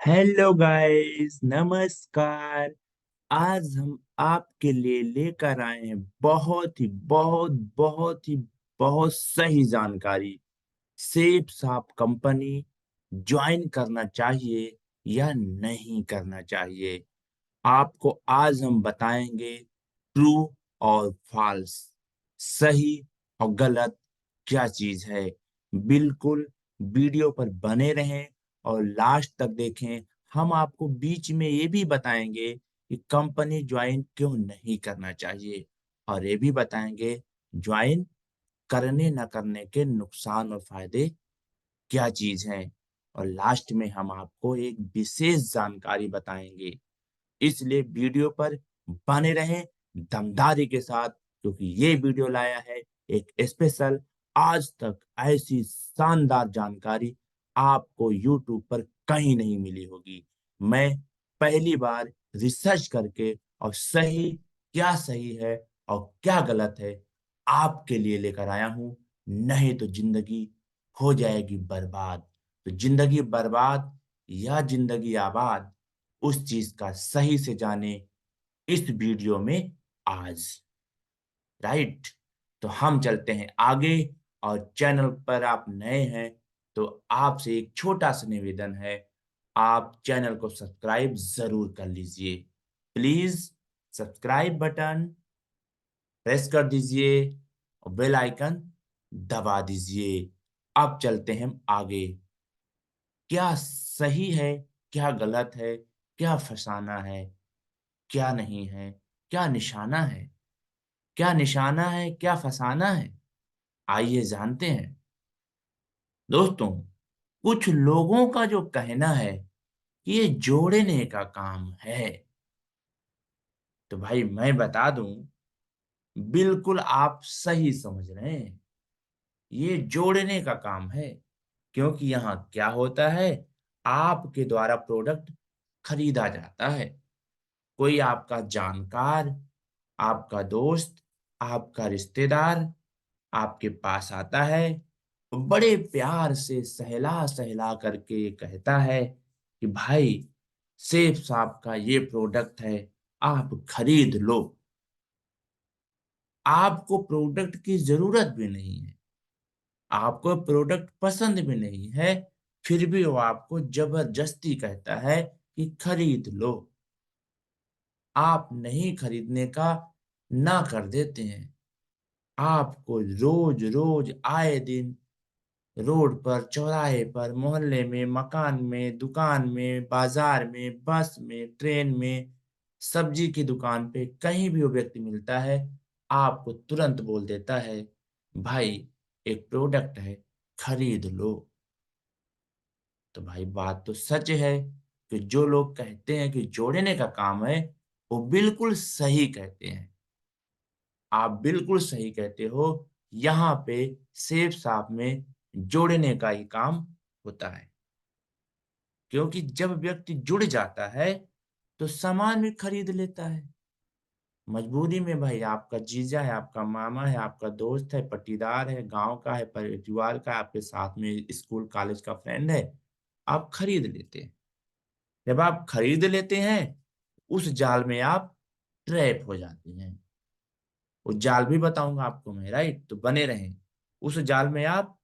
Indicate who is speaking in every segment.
Speaker 1: Hello guys, नमस्कार। आज हम आपके लिए लेकर आए हैं बहुत सही जानकारी। सेफ साप कंपनी ज्वाइन करना चाहिए या नहीं करना चाहिए। आपको आज हम बताएंगे ट्रू और फॉल्स, सही और गलत क्या चीज है। बिल्कुल वीडियो पर बने रहें और लास्ट तक देखें। हम आपको बीच में ये भी बताएंगे कि कंपनी ज्वाइन क्यों नहीं करना चाहिए, और ये भी बताएंगे ज्वाइन करने न करने के नुकसान और फायदे क्या चीज है। और लास्ट में हम आपको एक विशेष जानकारी बताएंगे। इसलिए वीडियो पर बने रहें दमदारी के साथ, क्योंकि ये वीडियो लाया है एक स्पेशल। आज तक ऐसी शानदार जानकारी आपको YouTube पर कहीं नहीं मिली होगी। मैं पहली बार रिसर्च करके और सही है और क्या गलत है आपके लिए लेकर आया हूं। नहीं तो जिंदगी हो जाएगी बर्बाद। तो जिंदगी बर्बाद या जिंदगी आबाद, उस चीज का सही से जाने इस वीडियो में आज। राइट, तो हम चलते हैं आगे। और चैनल पर आप नए हैं तो आपसे एक छोटा सा निवेदन है, आप चैनल को सब्सक्राइब जरूर कर लीजिए। प्लीज सब्सक्राइब बटन प्रेस कर दीजिए और बेल आइकन दबा दीजिए। अब चलते हैं आगे। क्या सही है, क्या गलत है, क्या फसाना है, क्या नहीं है, क्या निशाना है, क्या निशाना है, क्या फसाना है। आइए जानते हैं। दोस्तों, कुछ लोगों का जो कहना है कि ये जोड़ने का काम है, तो भाई मैं बता दूं, बिल्कुल आप सही समझ रहे हैं। ये जोड़ने का काम है, क्योंकि यहाँ क्या होता है, आपके द्वारा प्रोडक्ट खरीदा जाता है। कोई आपका जानकार, आपका दोस्त, आपका रिश्तेदार आपके पास आता है, बड़े प्यार से सहला सहला करके ये कहता है कि भाई सेफ साहब का ये प्रोडक्ट है, आप खरीद लो। आपको प्रोडक्ट की जरूरत भी नहीं है, आपको प्रोडक्ट पसंद भी नहीं है, फिर भी वो आपको जबरदस्ती कहता है कि खरीद लो। आप नहीं खरीदने का ना कर देते हैं। आपको रोज रोज आए दिन रोड पर, चौराहे पर, मोहल्ले में, मकान में, दुकान में, बाजार में, बस में, ट्रेन में, सब्जी की दुकान पे, कहीं भी वो व्यक्ति मिलता है, आपको तुरंत बोल देता है भाई एक प्रोडक्ट है, खरीद लो। तो भाई बात तो सच है कि जो लोग कहते हैं कि जोड़ने का काम है, वो बिल्कुल सही कहते हैं। आप बिल्कुल सही कहते हो। यहाँ पे सेब साब में जोड़ने का ही काम होता है, क्योंकि जब व्यक्ति जुड़ जाता है तो सामान भी खरीद लेता है। मजबूरी में भाई, आपका जीजा है, आपका मामा है, आपका दोस्त है, पट्टीदार है, गांव का है, परिवार का, आपके साथ में स्कूल कॉलेज का फ्रेंड है, आप खरीद लेते हैं। जब आप खरीद लेते हैं, उस जाल में आप ट्रैप हो जाते हैं। वो जाल भी बताऊंगा आपको मैं, राइट, तो बने रहें। उस जाल में आप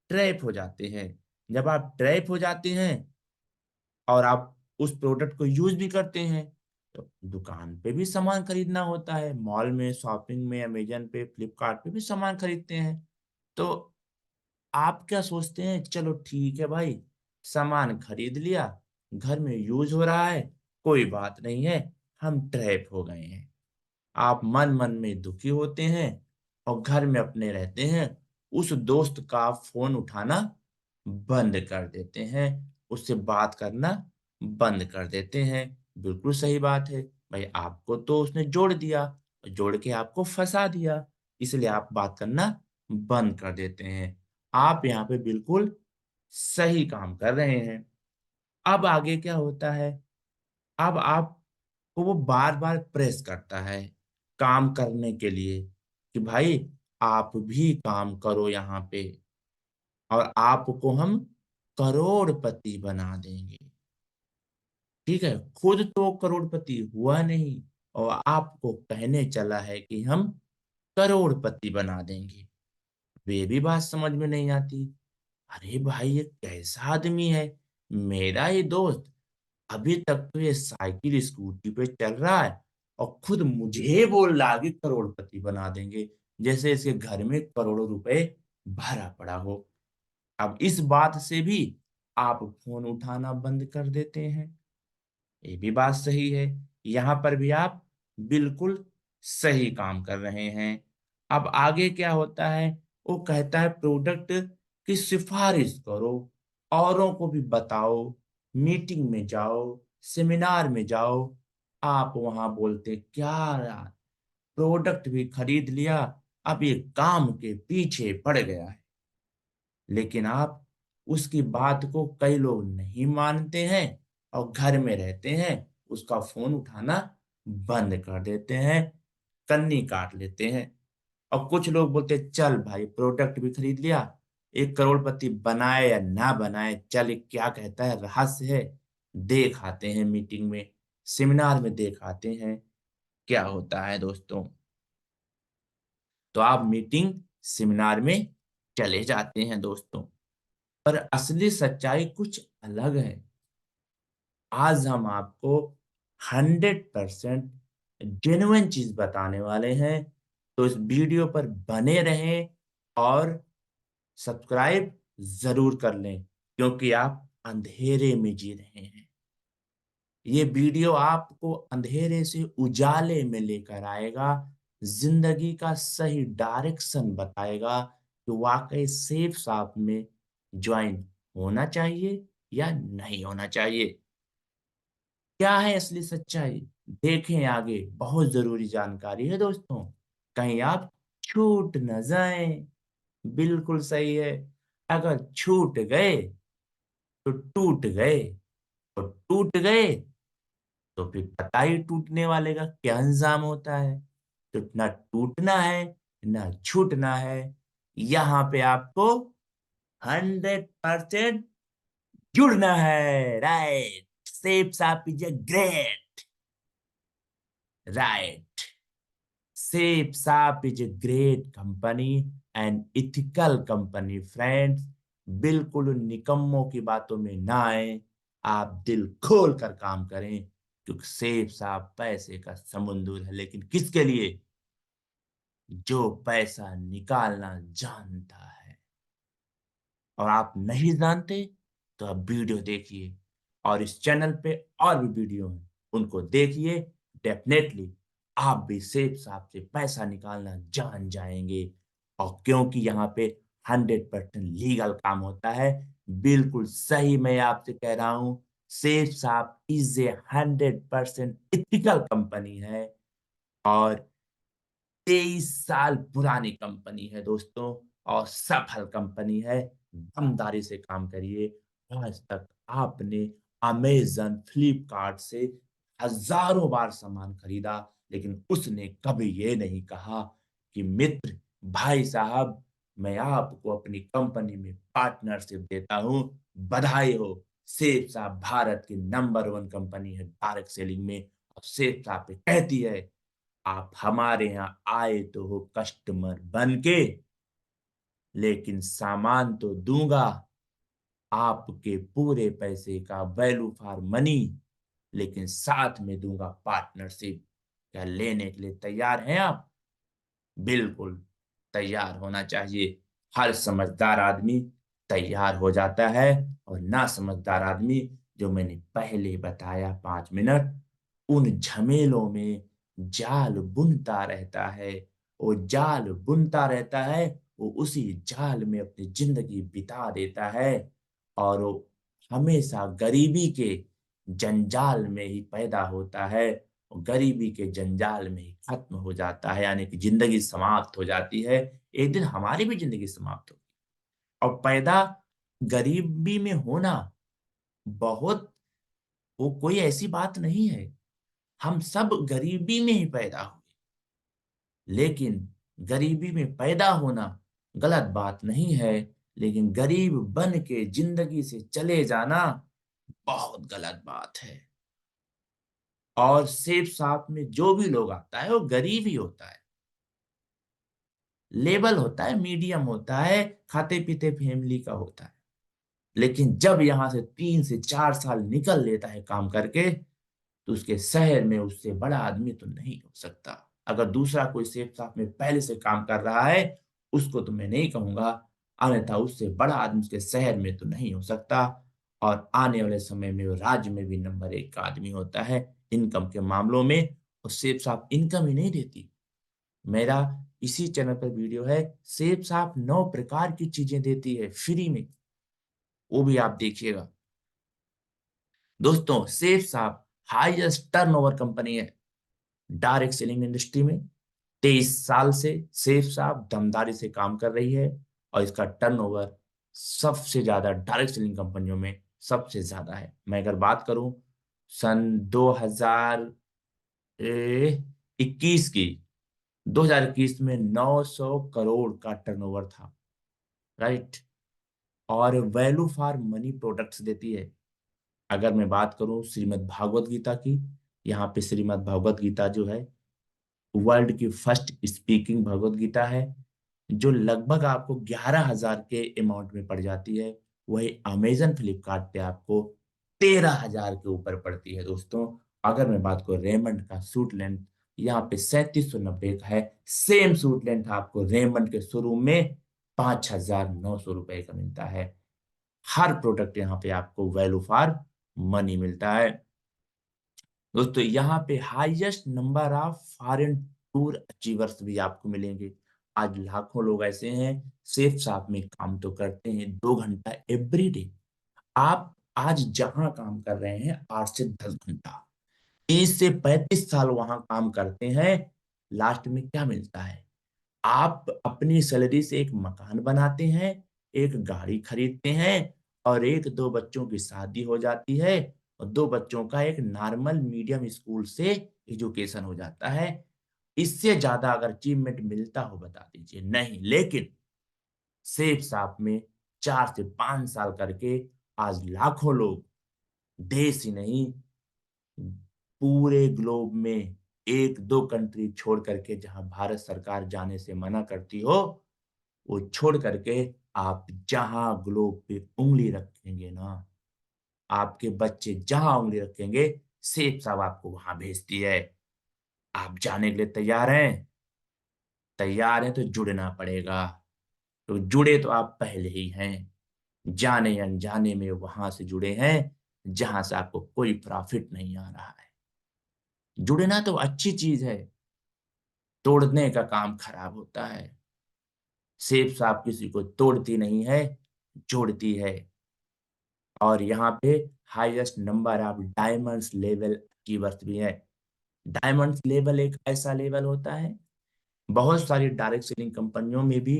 Speaker 1: ट्रैप हो जाते हैं। जब आप ट्रैप हो जाते हैं और आप उस प्रोडक्ट को यूज भी करते हैं, तो दुकान पे भी सामान खरीदना होता है, मॉल में, शॉपिंग में, अमेजन पे, फ्लिपकार्ट पे भी सामान खरीदते हैं। तो आप क्या सोचते हैं, चलो ठीक है भाई, सामान खरीद लिया, घर में यूज हो रहा है, कोई बात नहीं है, हम ट्रैप हो गए हैं। आप मन मन में दुखी होते हैं और घर में अपने रहते हैं। उस दोस्त का फोन उठाना बंद कर देते हैं, उससे बात करना बंद कर देते हैं। बिल्कुल सही बात है भाई, आपको तो उसने जोड़ दिया, जोड़ के आपको फंसा दिया, इसलिए आप बात करना बंद कर देते हैं। आप यहाँ पे बिल्कुल सही काम कर रहे हैं। अब आगे क्या होता है, अब आपको वो बार बार प्रेस करता है काम करने के लिए कि भाई आप भी काम करो यहाँ पे, और आपको हम करोड़पति बना देंगे। ठीक है, खुद तो करोड़पति हुआ नहीं और आपको कहने चला है कि हम करोड़पति बना देंगे। वे भी बात समझ में नहीं आती। अरे भाई ये कैसा आदमी है? मेरा ही दोस्त अभी तक तो ये साइकिल स्कूटी पे चल रहा है और खुद मुझे बोल रहा है कि करोड़पति बना देंगे, जैसे इसके घर में करोड़ों रुपए भरा पड़ा हो। अब इस बात से भी आप फोन उठाना बंद कर देते हैं। ये भी बात सही है। यहाँ पर भी आप बिल्कुल सही काम कर रहे हैं। अब आगे क्या होता है? वो कहता है प्रोडक्ट की सिफारिश करो, औरों को भी बताओ, मीटिंग में जाओ, सेमिनार में जाओ। आप वहां बोलते क्या यार, प्रोडक्ट भी खरीद लिया, अब ये काम के पीछे पड़ गया है। लेकिन आप उसकी बात को कई लोग नहीं मानते हैं और घर में रहते हैं, उसका फोन उठाना बंद कर देते हैं, कन्नी काट लेते हैं। और कुछ लोग बोलते हैं, चल भाई प्रोडक्ट भी खरीद लिया, एक करोड़पति बनाए या ना बनाए, चल ये क्या कहता है, रहस्य है, देख आते हैं मीटिंग में, सेमिनार में देख आते हैं क्या होता है दोस्तों। तो आप मीटिंग सेमिनार में चले जाते हैं दोस्तों, पर असली सच्चाई कुछ अलग है। आज हम आपको 100% जेन्युइन चीज बताने वाले हैं। तो इस वीडियो पर बने रहें और सब्सक्राइब जरूर कर लें, क्योंकि आप अंधेरे में जी रहे हैं। ये वीडियो आपको अंधेरे से उजाले में लेकर आएगा, जिंदगी का सही डायरेक्शन बताएगा कि वाकई सेफ साथ में ज्वाइन होना चाहिए या नहीं होना चाहिए। क्या है असली सच्चाई? देखें आगे, बहुत जरूरी जानकारी है दोस्तों, कहीं आप छूट न जाएं। बिल्कुल सही है। अगर छूट गए तो टूट गए, और टूट गए तो फिर पता ही टूटने वाले का क्या अंजाम होता है। तो ना टूटना है, ना छूटना है। यहाँ पे आपको 100% जुड़ना है। Right, Safe Shop is a great. Right, Safe Shop is a great company and ethical company friends. बिल्कुल उन निकम्मों की बातों में ना आए, आप दिल खोल कर काम करें, क्योंकि सेफ साप पैसे का समुंदर है, लेकिन किसके लिए? जो पैसा निकालना जानता है। और आप नहीं जानते तो आप वीडियो देखिए, और इस चैनल पे और भी वीडियो हैं, उनको देखिए। डेफिनेटली आप भी सेफ साप से पैसा निकालना जान जाएंगे। और क्योंकि यहाँ पे 100% लीगल काम होता है, बिल्कुल सही मैं आपसे कह रहा हूँ, Safe Shop is a 100% ethical company है। और 23 साल पुरानी कंपनी है दोस्तों, और सफल कंपनी है। दमदारी से काम करिए। आज तक आपने अमेज़न, फ्लिपकार्ट से हज़ारों बार सामान खरीदा, लेकिन उसने कभी ये नहीं कहा कि मित्र, भाई साहब, मैं आपको अपनी कंपनी में पार्टनरशिप देता हूँ, बधाई हो। सेफ साहब भारत की नंबर 1 कंपनी है डायरेक्ट सेलिंग में। और सेफ साहब पे कहती है, आप हमारे यहाँ आए तो हो कस्टमर बन के, लेकिन सामान तो दूंगा, आपके पूरे पैसे का वैल्यू फॉर मनी, लेकिन साथ में दूंगा पार्टनरशिप। क्या लेने के लिए तैयार हैं आप? बिल्कुल तैयार होना चाहिए। हर समझदार आदमी तैयार हो जाता है, और ना समझदार आदमी, जो मैंने पहले बताया 5 मिनट, उन झमेलों में जाल बुनता रहता है। वो जाल बुनता रहता है, वो उसी जाल में अपनी जिंदगी बिता देता है, और वो हमेशा गरीबी के जंजाल में ही पैदा होता है, और गरीबी के जंजाल में ही खत्म हो जाता है, यानी कि जिंदगी समाप्त हो जाती है। एक दिन हमारी भी जिंदगी समाप्त होगी। और पैदा गरीबी में होना बहुत, वो कोई ऐसी बात नहीं है। हम सब गरीबी में ही पैदा हुए, लेकिन गरीबी में पैदा होना गलत बात नहीं है, लेकिन गरीब बन के जिंदगी से चले जाना बहुत गलत बात है। और सेफ साप में जो भी लोग आता है वो गरीब ही होता है, लेवल होता है, मीडियम होता है, खाते पीते फैमिली का होता है। लेकिन जब यहां से 3 से 4 साल निकल लेता है काम करके, तो उसके शहर में उससे बड़ा आदमी तो नहीं हो सकता। अगर दूसरा कोई सेफ साथ में पहले से काम कर रहा है, उसको तो मैं नहीं कहूंगा, अन्यथा उससे बड़ा आदमी उसके शहर में तो नहीं हो सकता। और आने वाले समय में वो राज्य में भी नंबर 1 का आदमी होता है इनकम के मामलों में। और सेफ साफ इनकम ही नहीं देती। मेरा इसी चैनल पर वीडियो है, सेफ साफ 9 प्रकार की चीजें देती है फ्री में, वो भी आप देखिएगा। दोस्तों, सेफ साफ हाईएस्ट टर्नओवर कंपनी है डायरेक्ट सेलिंग इंडस्ट्री में। 23 साल से सेफ साफ दमदारी से काम कर रही है, और इसका टर्नओवर सबसे ज्यादा डायरेक्ट सेलिंग कंपनियों में सबसे ज्यादा है। मैं अगर बात करूं सन 2021 की, 2021 में 900 करोड़ का टर्नओवर था, राइट। और वैल्यू फॉर मनी प्रोडक्ट्स देती है। अगर मैं बात करूं श्रीमद् भागवत गीता की, यहाँ पे श्रीमद् भागवत गीता जो है वर्ल्ड की फर्स्ट स्पीकिंग भगवत गीता है, जो लगभग आपको 11,000 के अमाउंट में पड़ जाती है। वही अमेजन फ्लिपकार्ट पे आपको 13,000 के ऊपर पड़ती है। दोस्तों, अगर मैं बात करूं रेमंड का सूट लेंथ, यहाँ पे 3790 का है। सेम सूट लेंथ आपको रेमंड के शोरूम में 5,900 रुपए का मिलता है। हर प्रोडक्ट यहाँ पे आपको वैल्यू फॉर मनी मिलता है। दोस्तों, यहाँ पे highest number of foreign tour achievers भी आपको मिलेंगे। आज लाखों लोग ऐसे हैं सेफ साथ में काम तो करते हैं 2 घंटा एवरी डे। आप आज जहां काम कर रहे हैं 8 से 10 घंटा, 30 से 35 साल वहां काम करते हैं, लास्ट में क्या मिलता है? आप अपनी सैलरी से एक मकान बनाते हैं, एक गाड़ी खरीदते हैं, और 1-2 बच्चों की शादी हो जाती है, और 2 बच्चों का एक नॉर्मल मीडियम स्कूल से एजुकेशन हो जाता है। इससे ज्यादा अगर अचीवमेंट मिलता हो बता दीजिए। नहीं, लेकिन सेफ साथ में 4 से 5 साल करके आज लाखों लोग, देश ही नहीं पूरे ग्लोब में, 1-2 कंट्री छोड़ करके जहां भारत सरकार जाने से मना करती हो, वो छोड़ करके आप जहां ग्लोब पे उंगली रखेंगे ना, आपके बच्चे जहां उंगली रखेंगे, सेफ साहब आपको वहां भेजती है। आप जाने के लिए तैयार हैं? तैयार हैं तो जुड़ना पड़ेगा। तो जुड़े तो आप पहले ही हैं, जाने अनजाने में वहां से जुड़े हैं जहां से आपको कोई प्रॉफिट नहीं आ रहा है। जुड़ना तो अच्छी चीज है, तोड़ने का काम खराब होता है। सेफ साहब किसी को तोड़ती नहीं है, जोड़ती है। और यहाँ पे highest number of diamonds level achievers भी है। डायमंड्स लेवल एक ऐसा लेवल होता है, बहुत सारी डायरेक्ट सेलिंग कंपनियों में भी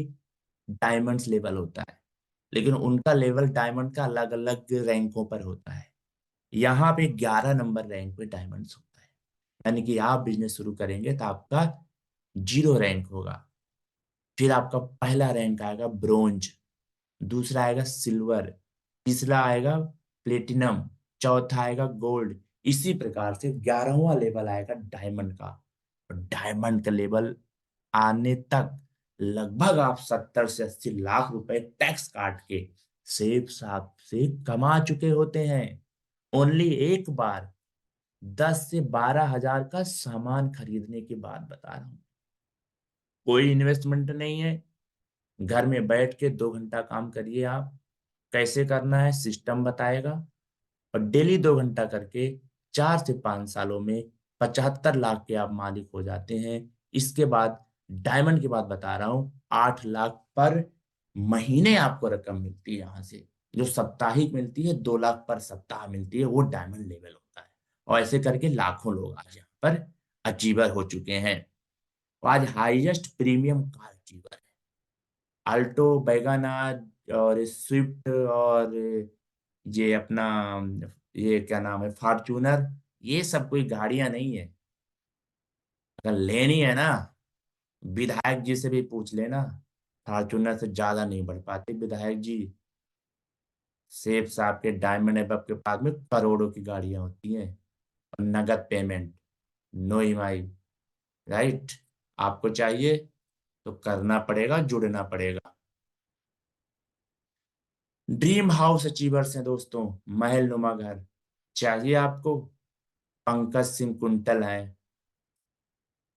Speaker 1: डायमंड्स लेवल होता है, लेकिन उनका लेवल डायमंड का अलग अलग रैंकों पर होता है। यहाँ पे 11 नंबर रैंक पे डायमंड्स होता है। यानी कि आप बिजनेस शुरू करेंगे तो आपका 0 रैंक होगा, फिर आपका पहला रैंक आएगा ब्रोंज, दूसरा आएगा सिल्वर, तीसरा आएगा प्लेटिनम, चौथा आएगा गोल्ड। इसी प्रकार से 11वां लेवल आएगा डायमंड का। और डायमंड का लेवल आने तक लगभग आप 70 से 80 लाख रुपए टैक्स काट के सेफ साथ से कमा चुके होते हैं। ओनली एक बार 10 से 12 हजार का सामान खरीदने की बात बता रहा हूँ। कोई इन्वेस्टमेंट नहीं है, घर में बैठ के 2 घंटा काम करिए। आप कैसे करना है सिस्टम बताएगा, और डेली 2 घंटा करके 4 से 5 सालों में 75 लाख के आप मालिक हो जाते हैं। इसके बाद डायमंड की बात बता रहा हूँ, 8 लाख पर महीने आपको रकम मिलती है यहाँ से। जो साप्ताहिक मिलती है 2 लाख पर सप्ताह मिलती है, वो डायमंड लेवल होता है। और ऐसे करके लाखों लोग आज यहाँ पर अचीवर हो चुके हैं। और आज highest premium car achiever, Alto, Wagon R और स्विफ्ट, और ये अपना, ये क्या नाम है, फॉर्च्यूनर, ये सब कोई गाड़ियां नहीं है। अगर लेनी है ना, विधायक जी से भी पूछ लेना, फॉर्च्यूनर से ज्यादा नहीं बढ़ पाते विधायक जी। सेफ साहब के डायमंड एबव के पास में करोड़ों की गाड़ियां होती हैं। और नगद पेमेंट, नो ईएमआई। राइट। आपको चाहिए तो करना पड़ेगा, जुड़ना पड़ेगा। ड्रीम हाउस अचीवर्स हैं दोस्तों, महल नुमा घर चाहिए आपको? पंकज सिंह कुंटल है,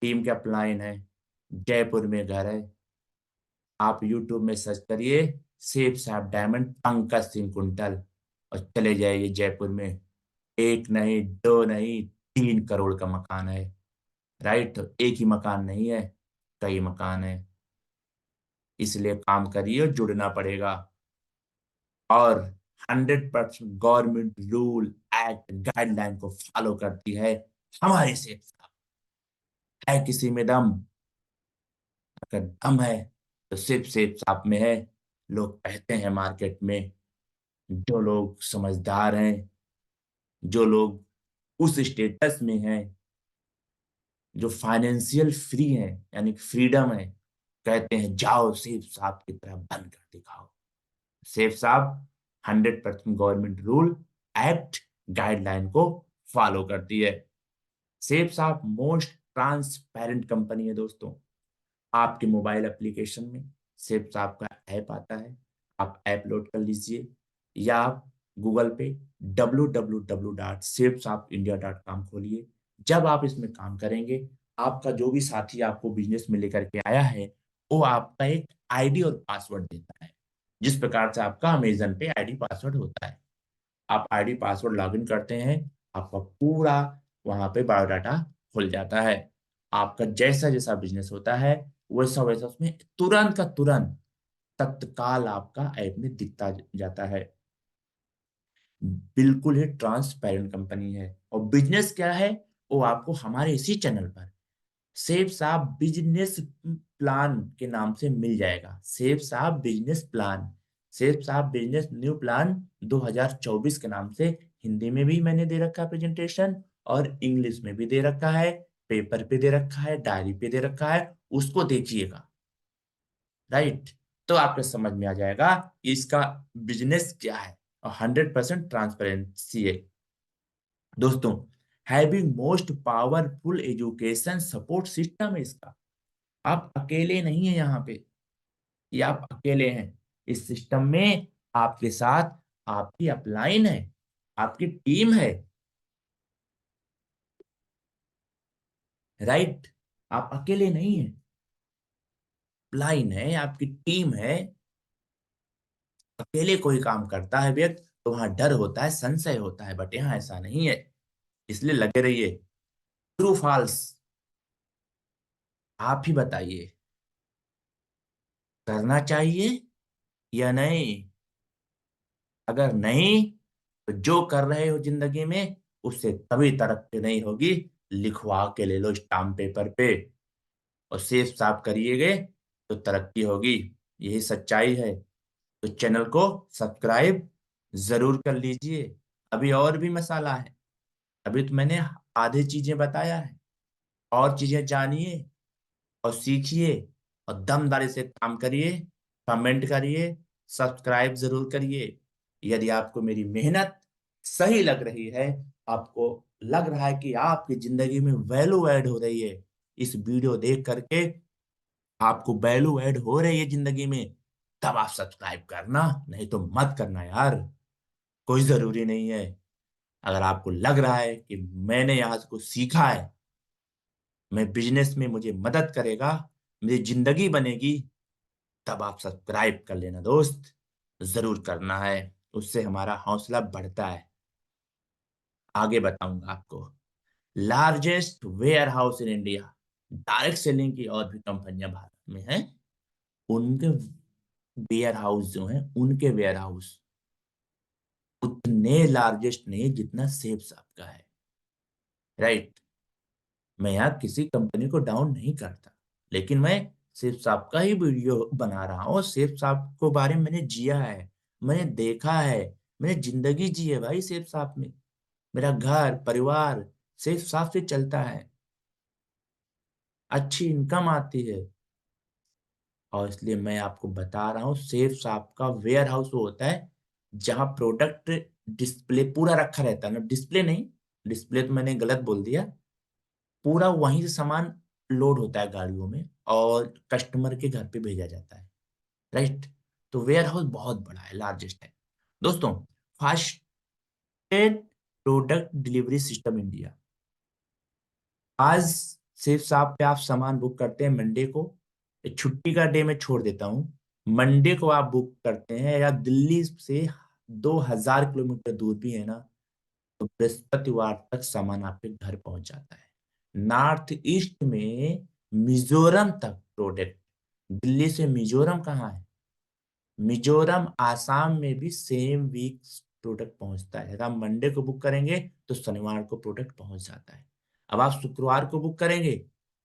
Speaker 1: टीम के अपलाइन है, जयपुर में घर है। आप यूट्यूब में सर्च करिए सेफ साहब डायमंड पंकज सिंह कुंटल और चले जाइए जयपुर में। एक नहीं, दो नहीं, 3 करोड़ का मकान है। राइट। तो एक ही मकान नहीं है, कई मकान है। इसलिए काम करिए और जुड़ना पड़ेगा। और 100% गवर्नमेंट रूल एक्ट गाइडलाइन को फॉलो करती है हमारी सेफ साहब। है किसी में दम? अगर दम है तो सिर्फ सेफ साहब में है। लोग कहते हैं मार्केट में, जो लोग समझदार हैं, जो लोग उस स्टेटस में हैं, जो फाइनेंशियल फ्री है, यानी कि फ्रीडम है, कहते हैं जाओ सेफ साहब की तरह बन कर दिखाओ। सेफ साहब 100% गवर्नमेंट रूल एक्ट गाइडलाइन को फॉलो करती है। सेफ साहब मोस्ट ट्रांसपेरेंट कंपनी है दोस्तों। आपके मोबाइल एप्लीकेशन में सिर्फ आपका ऐप आता है, आप ऐप लोड कर लीजिए, या आप गूगल पे www.safesapindia.com खोलिए। जब आप इसमें काम करेंगे, आपका जो भी साथी आपको बिजनेस में लेकर के आया है, वो आपका एक आईडी और पासवर्ड देता है। जिस प्रकार से आपका अमेजन पे आईडी पासवर्ड होता है, आप आईडी पासवर्ड लॉगिन करते हैं, आपका पूरा वहां पे बायोडाटा खुल जाता है। आपका जैसा जैसा बिजनेस होता है, वैसा वैसा उसमें तुरंत का तुरंत तत्काल आपका ऐप में दिखता जाता है। बिल्कुल ही ट्रांसपेरेंट कंपनी है। और बिजनेस क्या है, वो आपको हमारे इसी चैनल पर सेफ साहब बिजनेस प्लान के नाम से मिल जाएगा। सेफ साहब बिजनेस प्लान, सेफ साहब बिजनेस न्यू प्लान 2024 के नाम से हिंदी में भी मैंने दे रखा है प्रेजेंटेशन, और इंग्लिश में भी दे रखा है, पेपर पे दे रखा है, डायरी पे दे रखा है, उसको देखिएगा। राइट। तो आपको समझ में आ जाएगा कि इसका बिजनेस क्या है, और 100% ट्रांसपेरेंसी है दोस्तों। Having most powerful education support system है इसका। आप अकेले नहीं है यहाँ पे, ये आप अकेले हैं इस सिस्टम में। आपके साथ आपकी अपलाइन है, आपकी टीम है। राइट। आप अकेले नहीं है, अपलाइन है, आपकी टीम है। अकेले कोई काम करता है व्यक्ति तो वहां डर होता है, संशय होता है, बट यहाँ ऐसा नहीं है। इसलिए लगे रहिए। ट्रू फॉल्स आप ही बताइए, करना चाहिए या नहीं? अगर नहीं, तो जो कर रहे हो जिंदगी में उससे कभी तरक्की नहीं होगी। लिखवा के ले लो स्टाम्प पेपर पे, और सेफ साफ करिएगे तो तरक्की होगी। यही सच्चाई है। तो चैनल को सब्सक्राइब जरूर कर लीजिए। अभी और भी मसाला है। अभी तो मैंने आधी चीजें बताया है, और चीजें जानिए और सीखिए, और दमदारी से काम करिए। कमेंट करिए, सब्सक्राइब जरूर करिए। यदि आपको मेरी मेहनत सही लग रही है, आपको लग रहा है कि आपकी जिंदगी में वैल्यू ऐड हो रही है, इस वीडियो देख करके आपको वैल्यू ऐड हो रही है जिंदगी में, तब आप सब्सक्राइब करना, नहीं तो मत करना यार। कोई जरूरी नहीं है। अगर आपको लग रहा है कि मैंने यहाँ से कुछ सीखा है, मैं बिजनेस में मुझे मदद करेगा, मेरी जिंदगी बनेगी, तब आप सब्सक्राइब कर लेना दोस्त। जरूर करना है, उससे हमारा हौसला बढ़ता है। आगे बताऊंगा आपको। Largest warehouse in India, direct selling की और भी कंपनियां भारत में हैं, उनके वेयर हाउस जो हैं, उनके वेयर हाउस उतने लार्जेस्ट नहीं जितना सेफ साहब का है। राइट। मैं यहाँ किसी कंपनी को डाउन नहीं करता, लेकिन मैं सिर्फ साहब का ही वीडियो बना रहा हूँ। सिर्फ साहब को बारे में मैंने जिया है, मैंने देखा है, मैंने जिंदगी जी है भाई सिर्फ साहब में। मेरा घर परिवार सिर्फ साहब से चलता है, अच्छी इनकम आती है। और इसलिए मैं आपको बता रहा हूँ, सेफ साहब का वेयर हाउस वो होता है जहाँ प्रोडक्ट डिस्प्ले पूरा रखा रहता है ना, डिस्प्ले नहीं, डिस्प्ले तो मैंने गलत बोल दिया, पूरा वहीं से सामान लोड होता है गाड़ियों में और कस्टमर के घर पे भेजा जाता है, राइट। तो वेयर हाउस बहुत बड़ा है, लार्जेस्ट है। दोस्तों, fastest product delivery system India. आज सिर्फ साहब पे आप सामान बुक करते हैं मंडे को, एक छुट्टी का डे मैं छोड़ देता हूँ, मंडे को आप बुक करते हैं या दिल्ली से 2000 किलोमीटर दूर भी है ना, तो बृहस्पतिवार तक सामान आपके घर पहुंच जाता है। नॉर्थ ईस्ट में मिजोरम तक प्रोडक्ट, दिल्ली से मिजोरम कहाँ है, मिजोरम आसाम में भी सेम वीक प्रोडक्ट पहुंचता है। अगर आप मंडे को बुक करेंगे तो शनिवार को प्रोडक्ट पहुंच जाता है। अब आप शुक्रवार को बुक करेंगे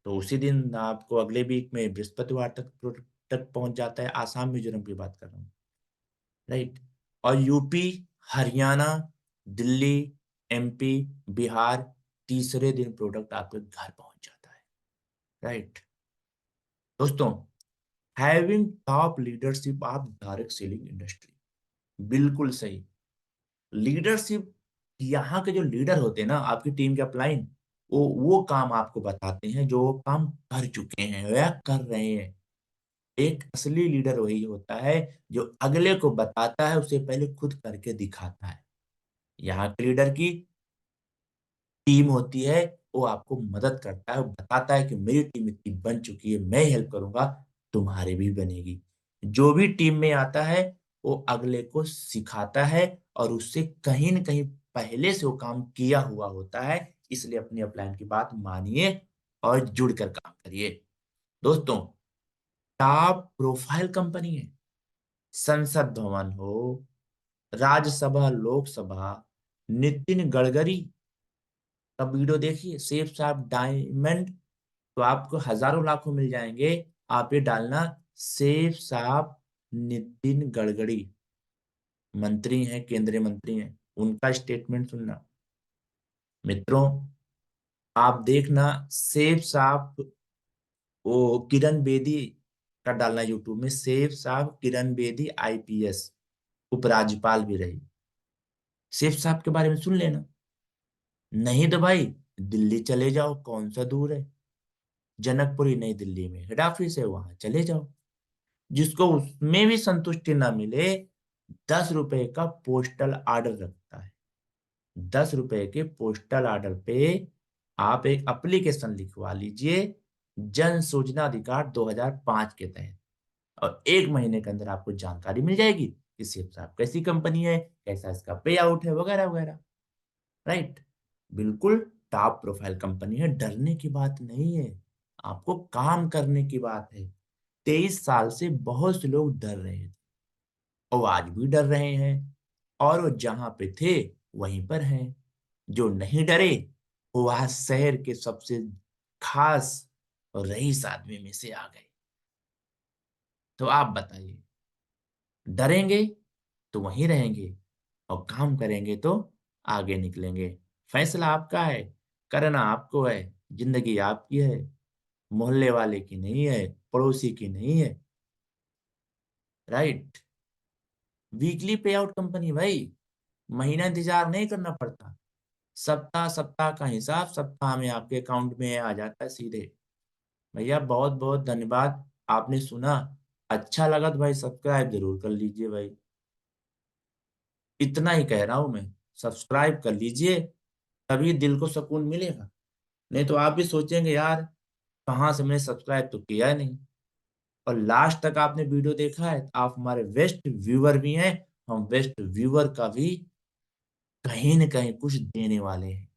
Speaker 1: तो उसी दिन आपको अगले वीक में बृहस्पतिवार तक प्रोडक्ट पहुंच जाता है। आसाम मिजोरम की बात कर रहा हूँ, राइट। और यूपी, हरियाणा, दिल्ली, एमपी, बिहार, तीसरे दिन प्रोडक्ट आपके घर पहुंच जाता है, राइट। दोस्तों, having top leadership of direct selling industry, बिल्कुल सही। लीडरशिप, यहाँ के जो लीडर होते हैं ना आपकी टीम के अपलाइन, वो काम आपको बताते हैं जो वो काम कर चुके हैं या कर रहे हैं। एक असली लीडर वही होता है जो अगले को बताता है, उससे पहले खुद करके दिखाता है। यहाँ के लीडर की टीम होती है, वो आपको मदद करता है, वो बताता है कि मेरी टीम इतनी बन चुकी है, मैं हेल्प करूंगा, तुम्हारी भी बनेगी। जो भी टीम में आता है वो अगले को सिखाता है और उससे कहीं न कहीं पहले से वो काम किया हुआ होता है। इसलिए अपनी अपलाइन की बात मानिए और जुड़कर काम करिए। दोस्तों, टॉप प्रोफाइल कंपनी है, संसद भवन हो, राज्यसभा, लोकसभा, नितिन गडकरी का वीडियो देखिए, सेफ साहब डायमंड, तो आपको हजारों लाखों मिल जाएंगे। आप ये डालना सेफ साहब नितिन गडकरी, मंत्री हैं, केंद्रीय मंत्री हैं, उनका स्टेटमेंट सुनना। मित्रों, आप देखना सेफ साहब, वो किरण बेदी का डालना यूट्यूब में, सेफ साहब किरण बेदी आईपीएस, उपराज्यपाल भी रही। सेफ साहब के बारे में सुन लेना। नहीं तो भाई दिल्ली चले जाओ, कौन सा दूर है, जनकपुरी नई दिल्ली में हेड ऑफिस है, वहां चले जाओ। जिसको उसमें भी संतुष्टि ना मिले, 10 रुपए का पोस्टल आर्डर रखता है। 10 रुपए के पोस्टल आर्डर पे आप एक एप्लीकेशन लिखवा लीजिए, जन सूचना अधिकार 2005 के तहत, और 1 महीने के अंदर आपको जानकारी मिल जाएगी कि सिर्फ साहब कैसी कंपनी है, कैसा इसका पे आउट है, वगैरह वगैरह, राइट। बिल्कुल टॉप प्रोफाइल कंपनी है, डरने की बात नहीं है, आपको काम करने की बात है। 23 साल से बहुत से लोग डर रहे थे और आज भी डर रहे हैं, और वो जहां पे थे वहीं पर हैं। जो नहीं डरे वो आज शहर के सबसे खास और रईस आदमी में से आ गए। तो आप बताइए, डरेंगे तो वहीं रहेंगे और काम करेंगे तो आगे निकलेंगे। फैसला आपका है, करना आपको है, जिंदगी आपकी है, मोहल्ले वाले की नहीं है, पड़ोसी की नहीं है, राइट। वीकली पे आउट कंपनी भाई, महीना इंतजार नहीं करना पड़ता, सप्ताह सप्ताह का हिसाब सप्ताह में आपके अकाउंट में आ जाता है सीधे। भैया बहुत बहुत धन्यवाद, आपने सुना, अच्छा लगा तो भाई सब्सक्राइब जरूर कर लीजिए भाई, इतना ही कह रहा हूं मैं, सब्सक्राइब कर लीजिए, तभी दिल को सुकून मिलेगा। नहीं तो आप भी सोचेंगे यार कहाँ से, मैंने सब्सक्राइब तो किया ही नहीं। और लास्ट तक आपने वीडियो देखा है, आप हमारे बेस्ट व्यूअर भी हैं, हम बेस्ट व्यूअर का भी कहीं न कहीं कुछ देने वाले हैं।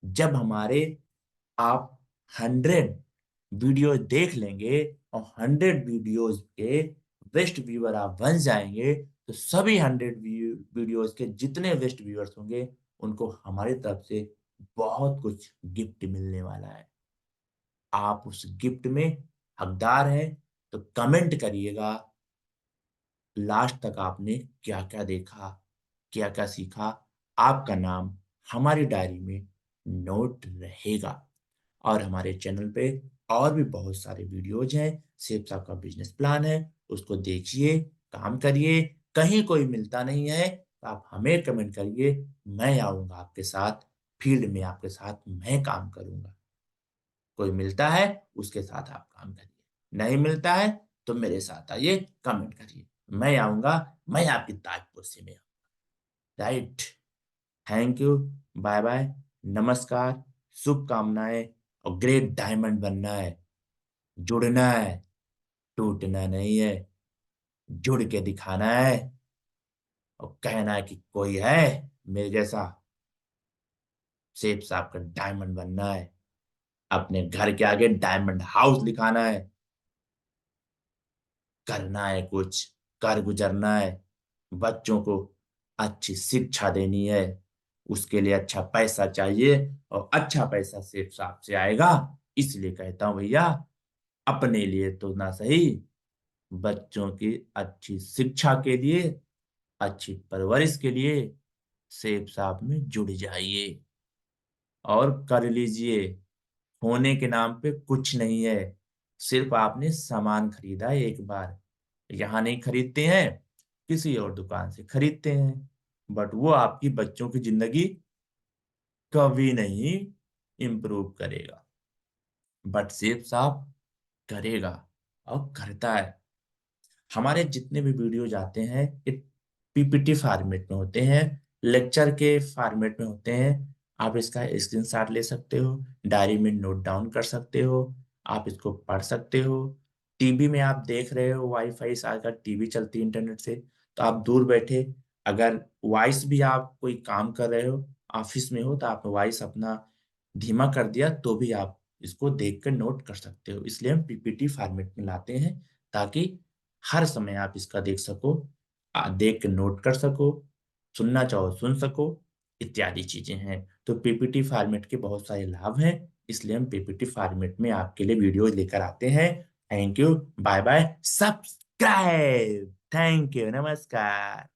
Speaker 1: जब हमारे आप 100 वीडियो देख लेंगे और 100 वीडियोज के बेस्ट व्यूअर आप बन जाएंगे, तो सभी 100 वीडियोज के जितने बेस्ट व्यूअर्स होंगे उनको हमारी तरफ से बहुत कुछ गिफ्ट मिलने वाला है। आप उस गिफ्ट में हकदार हैं, तो कमेंट करिएगा लास्ट तक आपने क्या क्या देखा, क्या क्या सीखा। आपका नाम हमारी डायरी में नोट रहेगा। और हमारे चैनल पे और भी बहुत सारे वीडियोज हैं, सिर्फ आपका बिजनेस प्लान है, उसको देखिए, काम करिए। कहीं कोई मिलता नहीं है तो आप हमें कमेंट करिए, मैं आऊंगा आपके साथ फील्ड में आपके साथ मैं काम करूंगा। कोई मिलता है उसके साथ आप काम करिए, नहीं मिलता है तो मेरे साथ आइए, कमेंट करिए, मैं आऊंगा, मैं आपकी ताजपुर से में आऊंगा। Right. Thank you. Bye bye. नमस्कार। शुभकामनाएं। और ग्रेट डायमंड बनना है, जुड़ना है, टूटना नहीं है, जुड़ के दिखाना है और कहना है कि कोई है मेरे जैसा। शेप साहब का डायमंड बनना है, अपने घर के आगे डायमंड हाउस लिखाना है, करना है कुछ, कर गुजरना है, बच्चों को अच्छी शिक्षा देनी है, उसके लिए अच्छा पैसा चाहिए और अच्छा पैसा शेख साहब से आएगा। इसलिए कहता हूं भैया, अपने लिए तो ना सही, बच्चों की अच्छी शिक्षा के लिए, अच्छी परवरिश के लिए शेख साहब में जुड़ जाइए और कर लीजिए। होने के नाम पे कुछ नहीं है, सिर्फ आपने सामान खरीदा है एक बार। यहाँ नहीं खरीदते हैं, किसी और दुकान से खरीदते हैं, बट वो आपकी बच्चों की जिंदगी कभी नहीं इम्प्रूव करेगा। बट सेफ साहब करेगा और करता है। हमारे जितने भी वीडियो जाते हैं ये पीपीटी फॉर्मेट में होते हैं, लेक्चर के फॉर्मेट में होते हैं। आप इसका स्क्रीनशॉट ले सकते हो, डायरी में नोट डाउन कर सकते हो, आप इसको पढ़ सकते हो। टीवी में आप देख रहे हो, वाईफाई से आजकल टीवी चलती है इंटरनेट से, तो आप दूर बैठे अगर वॉइस भी आप कोई काम कर रहे हो, ऑफिस में हो, तो आप वॉइस अपना धीमा कर दिया तो भी आप इसको देख कर नोट कर सकते हो। इसलिए हम पीपीटी फॉर्मेट में लाते हैं ताकि हर समय आप इसका देख सको, देख के नोट कर सको, सुनना चाहो सुन सको, इत्यादि चीजें हैं। तो पीपीटी फॉर्मेट के बहुत सारे लाभ हैं, इसलिए हम पीपीटी फॉर्मेट में आपके लिए वीडियो लेकर आते हैं। Thank you. Bye bye. Subscribe. Thank you. नमस्कार।